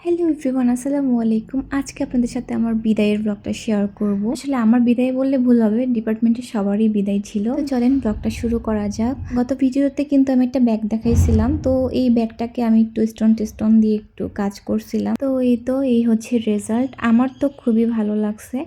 Hello everyone, আসসালামু আলাইকুম। আজকে আপনাদের সাথে আমার বিদায়ের ব্লগটা শেয়ার করব। আসলে আমার বিদায় বললে ভুল হবে, ডিপার্টমেন্টের সবারই বিদায় ছিল। তো চলেন ব্লগটা শুরু করা যাক। গত ভিডিওতে কিন্তু আমি একটা ব্যাগ দেখাইছিলাম, তো এই ব্যাগটাকে আমি একটু স্টোন দিয়ে একটু কাজ করছিলাম। তো এই হচ্ছে রেজাল্ট। আমার তো খুবই ভালো লাগছে।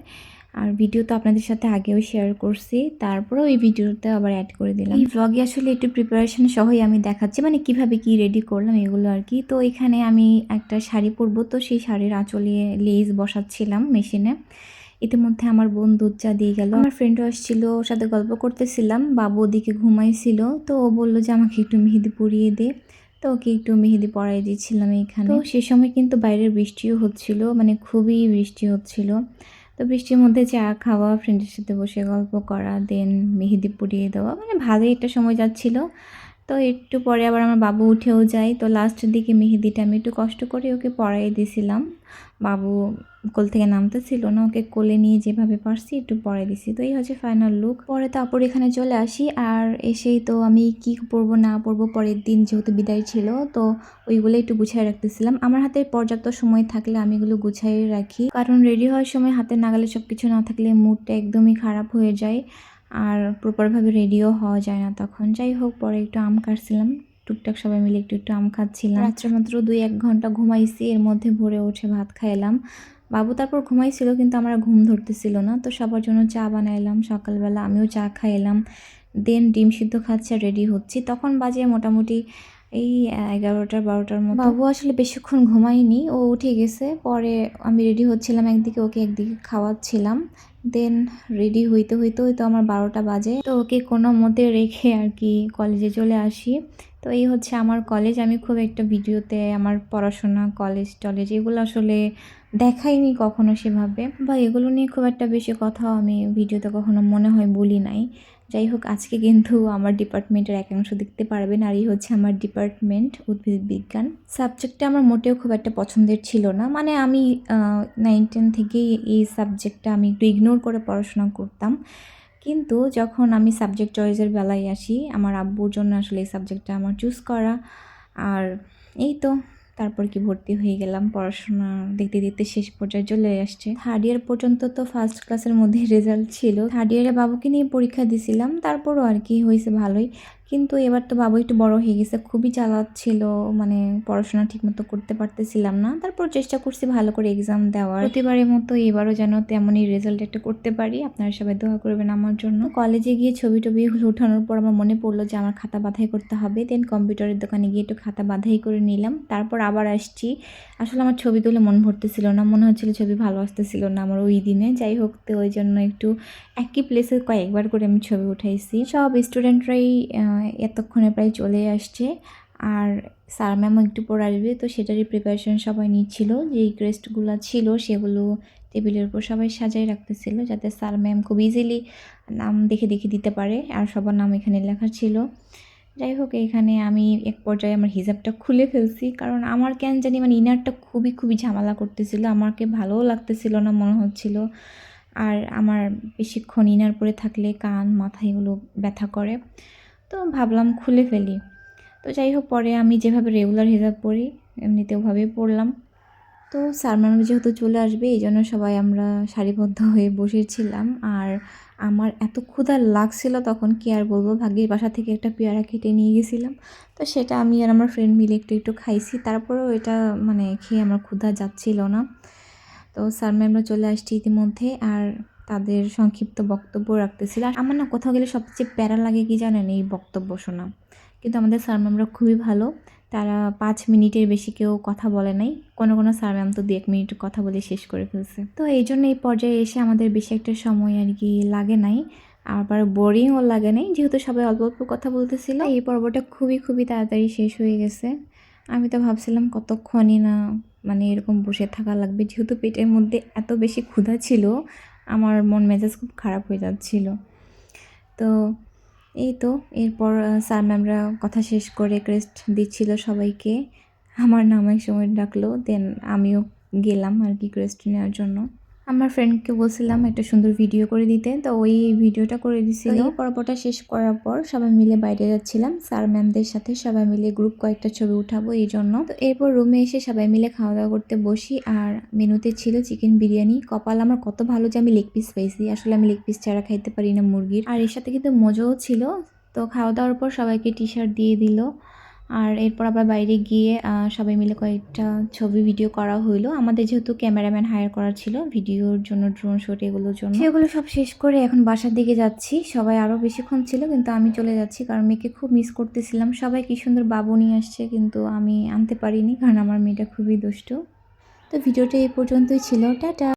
আর ভিডিও তো আপনাদের সাথে আগেও শেয়ার করছি, তারপরেও এই ভিডিওতে আবার অ্যাড করে দিলাম। এই ব্লগে আসলে একটু প্রিপারেশন সহই আমি দেখাচ্ছি, মানে কিভাবে কি রেডি করলাম এগুলো আর কি। তো এখানে আমি একটা শাড়ি পরবো, তো সেই শাড়ির আঁচলে লেস বসাচ্ছিলাম মেশিনে। ইতিমধ্যে আমার বোন দুধ চা দিয়ে গেল, আমার ফ্রেন্ডও আসছিল, ওর সাথে গল্প করতেছিলাম। বাবু ওদিকে ঘুমাইছিল, তো ও বললো যে আমাকে একটু মেহেদি পরিয়ে দে। তো ওকে একটু মেহেদি পরাই দিচ্ছিলাম এইখানে। তো সে সময় কিন্তু বাইরের বৃষ্টিও হচ্ছিল, মানে খুবই বৃষ্টি হচ্ছিল। তো বৃষ্টির মধ্যে চা খাওয়া, ফ্রেন্ডের সাথে বসে গল্প করা, দেন মেহেদি পরিয়ে দেওয়া, মানে ভালোই একটা সময় যাচ্ছিল। তো একটু পরে আবার আমার বাবু উঠেও যায়, তো লাস্টের দিকে মেহেদিটা আমি একটু কষ্ট করে ওকে পরাই দিয়েছিলাম। বাবু কোল থেকে নামতেছিল না, ওকে কোলে নিয়ে যেভাবে পারছি একটু পরাই দিছি। তো এই হচ্ছে ফাইনাল লুক। পরে তো আপুর এখানে চলে আসি, আর এসেই তো আমি কি পরবো না পরবো, পরের দিন যেহেতু বিদায় ছিল, তো ওইগুলো একটু গুছিয়ে রাখতেছিলাম। আমার হাতে পর্যাপ্ত সময় থাকলে আমি এগুলো গুছিয়ে রাখি, কারণ রেডি হওয়ার সময় হাতে নাগালে সব কিছু না থাকলে মুডটা একদমই খারাপ হয়ে যায়, আর প্রপারভাবে রেডিও হওয়া যায় না তখন। যাই হোক, পরে একটু আম কাটছিলাম, টুকটাক সবাই মিলে একটু একটু আম খাচ্ছিলাম। রাত্রে মাত্র 2-1 ঘন্টা ঘুমাইছি, এর মধ্যে ভোরে উঠে ভাত খাইলাম। বাবু তারপর ঘুমাইছিল, কিন্তু আমার ঘুম ধরতেছিল না, তো সবার জন্য চা বানাইলাম সকালবেলা, আমিও চা খাইলাম। দেন ডিম সিদ্ধ খাচ্ছে, রেডি হচ্ছি। তখন বাজে মোটামুটি এই 11টা-12টার মতো। বাবু আসলে বেশিক্ষণ ঘুমায়নি, ও উঠে গেছে। পরে আমি রেডি হচ্ছিলাম একদিকে, ওকে একদিকে খাওয়াচ্ছিলাম। দেন রেডি হইতে আমার 12টা বাজে। তো ওকে কোনো মতে রেখে আর কি কলেজে চলে আসি। তো এই হচ্ছে আমার কলেজ। আমি খুব একটা ভিডিওতে আমার পড়াশোনা, কলেজ টলেজ এগুলো আসলে দেখাইনি কখনো সেভাবে, বা এগুলো নিয়ে খুব একটা বেশি কথাও আমি ভিডিওতে কখনো মনে হয় বলি নাই। যাই হোক, আজকে কিন্তু আমার ডিপার্টমেন্টের একাংশ দেখতে পারবেন, আর এই হচ্ছে আমার ডিপার্টমেন্ট, উদ্ভিদ বিজ্ঞান। সাবজেক্টটা আমার মোটেও খুব একটা পছন্দের ছিল না, মানে আমি 9-10 থেকেই এই সাবজেক্টটা আমি একটু ইগনোর করে পড়াশোনা করতাম। কিন্তু যখন আমি সাবজেক্ট চয়েসের বেলায় আসি, আমার আব্বুর জন্য আসলে এই সাবজেক্টটা আমার চুজ করা। আর এই তো তারপর কি ভর্তি হয়ে গেলাম, পড়াশোনা দেখতে দেখতে শেষ পর্যায়ে চলে আসছে। থার্ড ইয়ার পর্যন্ত তো ফার্স্ট ক্লাসের মধ্যে রেজাল্ট ছিল। থার্ড ইয়ারে বাবুকে নিয়ে পরীক্ষা দিছিলাম, তারপরও আর কি হয়েছে ভালোই। কিন্তু এবার তো বাবু একটু বড় হয়ে গেছে, খুবই চালাচ্ছিল, মানে পড়াশোনা ঠিকমতো করতে পারতেছিলাম না। তারপর চেষ্টা করছি ভালো করে এক্সাম দেওয়ার, প্রতিবারের মতো এবারও যেন তেমনই রেজাল্ট একটা করতে পারি। আপনারা সবাই দোয়া করবেন আমার জন্য। কলেজে গিয়ে ছবি টবি উঠানোর পর আমার মনে পড়লো যে আমার খাতা বাঁধাই করতে হবে। দেন কম্পিউটারের দোকানে গিয়ে একটু খাতা বাঁধাই করে নিলাম, তারপর আবার আসছি। আসলে আমার ছবি তুলে মন ভরতেছিল না, মনে হচ্ছিল ছবি ভালো আসতেছিল না আমার ওই দিনে। যাই হোক, তো ওই জন্য একটু একই প্লেসে কয়েকবার করে আমি ছবি উঠাইছি। সব স্টুডেন্টরাই এতক্ষণে প্রায় চলে আসছে, আর স্যার ম্যামও একটু পর আসবে, তো সেটারই প্রিপারেশন সবাই নিচ্ছিল। যেই ক্রেস্টগুলো ছিল সেগুলো টেবিলের উপর সবাই সাজাই রাখতেছিল, যাতে স্যার ম্যাম খুব ইজিলি নাম দেখে দেখে দিতে পারে, আর সবার নাম এখানে লেখা ছিল। যাই হোক, এখানে আমি এক পর্যায়ে আমার হিজাবটা খুলে ফেলছি, কারণ আমার কেন জানি মানে ইনারটা খুবই খুবই ঝামেলা করতেছিল, আমাকে ভালোও লাগতেছিল না মনে হচ্ছিল। আর আমার বেশিক্ষণ ইনার পরে থাকলে কান মাথা এগুলো ব্যথা করে, তো ভাবলাম খুলে ফেলি। তো যাই হোক, পরে আমি যেভাবে রেগুলার হিজাব পরি এমনিতে ওভাবেই পরলাম। তো স্যার ম্যাম যেহেতু চলে আসবে, এই জন্য সবাই আমরা সারিবদ্ধ হয়ে বসেছিলাম। আর আমার এত ক্ষুধা লাগছিল তখন, কি আর বলবো, ভাগ্যের বাসা থেকে একটা পেয়ারা কেটে নিয়ে গেছিলাম, তো সেটা আমি আর আমার ফ্রেন্ড মিলে একটু একটু খাইছি। তারপরেও এটা মানে খেয়ে আমার ক্ষুধা যাচ্ছিল না। তো স্যার ম্যামরা চলে আসছে ইতিমধ্যে, আর তাদের সংক্ষিপ্ত বক্তব্য রাখতেছিল। আর আমার না কোথাও গেলে সবচেয়ে প্যারা লাগে কি জানেন, এই বক্তব্য শোনা। কিন্তু আমাদের স্যার ম্যামরা খুবই ভালো, তারা 5 মিনিটের বেশি কেউ কথা বলে নাই। কোনো কোনো স্যার ম্যাম তো 2-1 মিনিট কথা বলে শেষ করে ফেলছে। তো এই জন্য এই পর্যায়ে এসে আমাদের বেশি একটা সময় আর কি লাগে নাই, আবার বোরিংও লাগে নাই, যেহেতু সবাই অল্প অল্প কথা বলতেছিল। এই পর্বটা খুবই খুবই তাড়াতাড়ি শেষ হয়ে গেছে। আমি তো ভাবছিলাম কতক্ষণই না মানে এরকম বসে থাকা লাগবে, যেহেতু পেটের মধ্যে এত বেশি ক্ষুধা ছিল, আমার মন মেজাজ খুব খারাপ হয়ে যাচ্ছিল। তো এই তো এরপর স্যার ম্যামরা কথা শেষ করে ক্রেস্ট দিচ্ছিল সবাইকে, আমার নাম এক সময় ডাকলো, দেন আমিও গেলাম আর কি ক্রেস্ট নেওয়ার জন্য। আমার ফ্রেন্ডকে বলছিলাম একটা সুন্দর ভিডিও করে দিতে, তো ওই ভিডিওটা করে দিছিল। এই পর্বটা শেষ করার পর সবাই মিলে বাইরে যাচ্ছিলাম স্যার ম্যামদের সাথে, সবাই মিলে গ্রুপ কয়েকটা ছবি উঠাবো এই জন্য। তো এরপর রুমে এসে সবাই মিলে খাওয়া দাওয়া করতে বসি, আর মেনুতে ছিল চিকেন বিরিয়ানি। কপাল আমার কত ভালো যে আমি লেগ পিস পাইছি, আসলে আমি লেগ পিস ছাড়া খাইতে পারি না মুরগির। আর এর সাথে কিন্তু মজাও ছিল। তো খাওয়া দাওয়ার পর সবাইকে টি শার্ট দিয়ে দিল, আর এরপর আবার বাইরে গিয়ে সবাই মিলে কয়েকটা ছবি ভিডিও করা হইলো। আমাদের যেহেতু ক্যামেরাম্যান হায়ার করা ছিল ভিডিওর জন্য, ড্রোন শুট এগুলোর জন্য, সেগুলো সব শেষ করে এখন বাসার দিকে যাচ্ছি। সবাই আরও বেশিক্ষণ ছিল কিন্তু আমি চলে যাচ্ছি কারণ মেয়েকে খুব মিস করতেছিলাম। সবাই কি সুন্দর বাবু নিয়ে আসছে কিন্তু আমি আনতে পারিনি কারণ আমার মেয়েটা খুবই দুষ্টু। তো ভিডিওটা এই পর্যন্তই ছিল, টাটা।